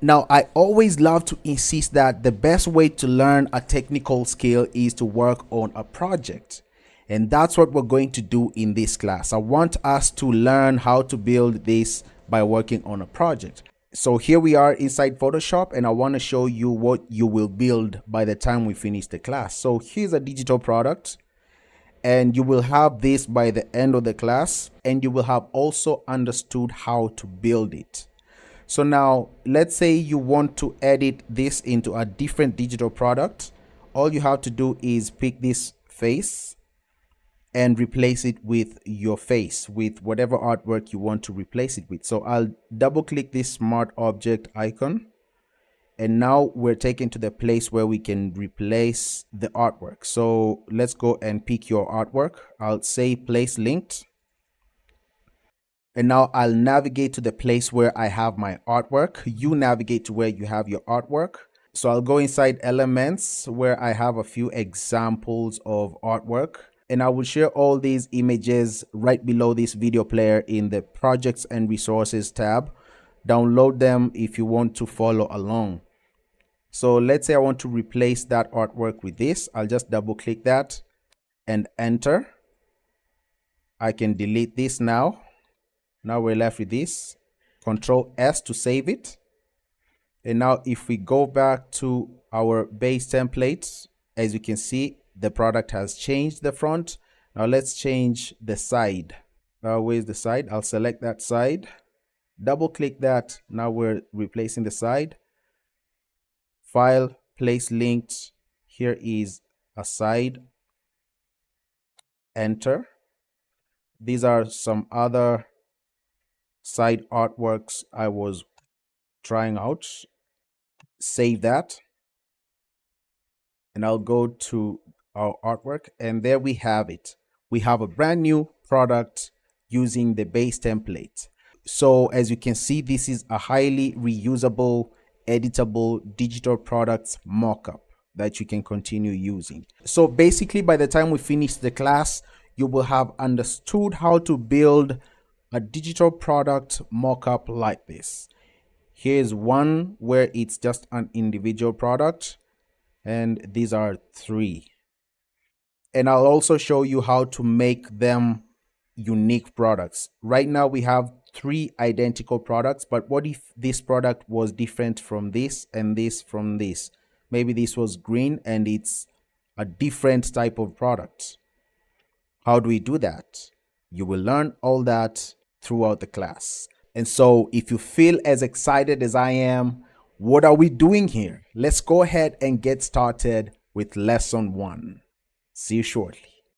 Now, I always love to insist that the best way to learn a technical skill is to work on a project. And that's what we're going to do in this class. I want us to learn how to build this by working on a project. So here we are inside Photoshop, and I want to show you what you will build by the time we finish the class. So here's a digital product, and you will have this by the end of the class, and you will have also understood how to build it. So now let's say you want to edit this into a different digital product. All you have to do is pick this face and replace it with your face, with whatever artwork you want to replace it with. So I'll double click this smart object icon, and now we're taken to the place where we can replace the artwork. So let's go and pick your artwork. I'll say place linked. And now I'll navigate to the place where I have my artwork. You navigate to where you have your artwork. So I'll go inside elements where I have a few examples of artwork. And I will share all these images right below this video player in the projects and resources tab. Download them if you want to follow along. So let's say I want to replace that artwork with this. I'll just double click that and enter. I can delete this now. Now we're left with this. Control S to save it. And now if we go back to our base template, as you can see, the product has changed the front. Now let's change the side. Where's the side? I'll select that side. Double click that. Now we're replacing the side. File, place linked. Here is a side. Enter. These are some other side artworks I was trying out. Save that, and I'll go to our artwork, and there we have it. We have a brand new product using the base template. So as you can see, this is a highly reusable, editable digital products mockup that you can continue using. So basically, by the time we finish the class, you will have understood how to build a digital product mockup like this. Here's one where it's just an individual product, and these are 3. And I'll also show you how to make them unique products. Right now we have 3 identical products, but what if this product was different from this and this from this? Maybe this was green and it's a different type of product. How do we do that? You will learn all that throughout the class. And so if you feel as excited as I am, what are we doing here? Let's go ahead and get started with lesson 1. See you shortly.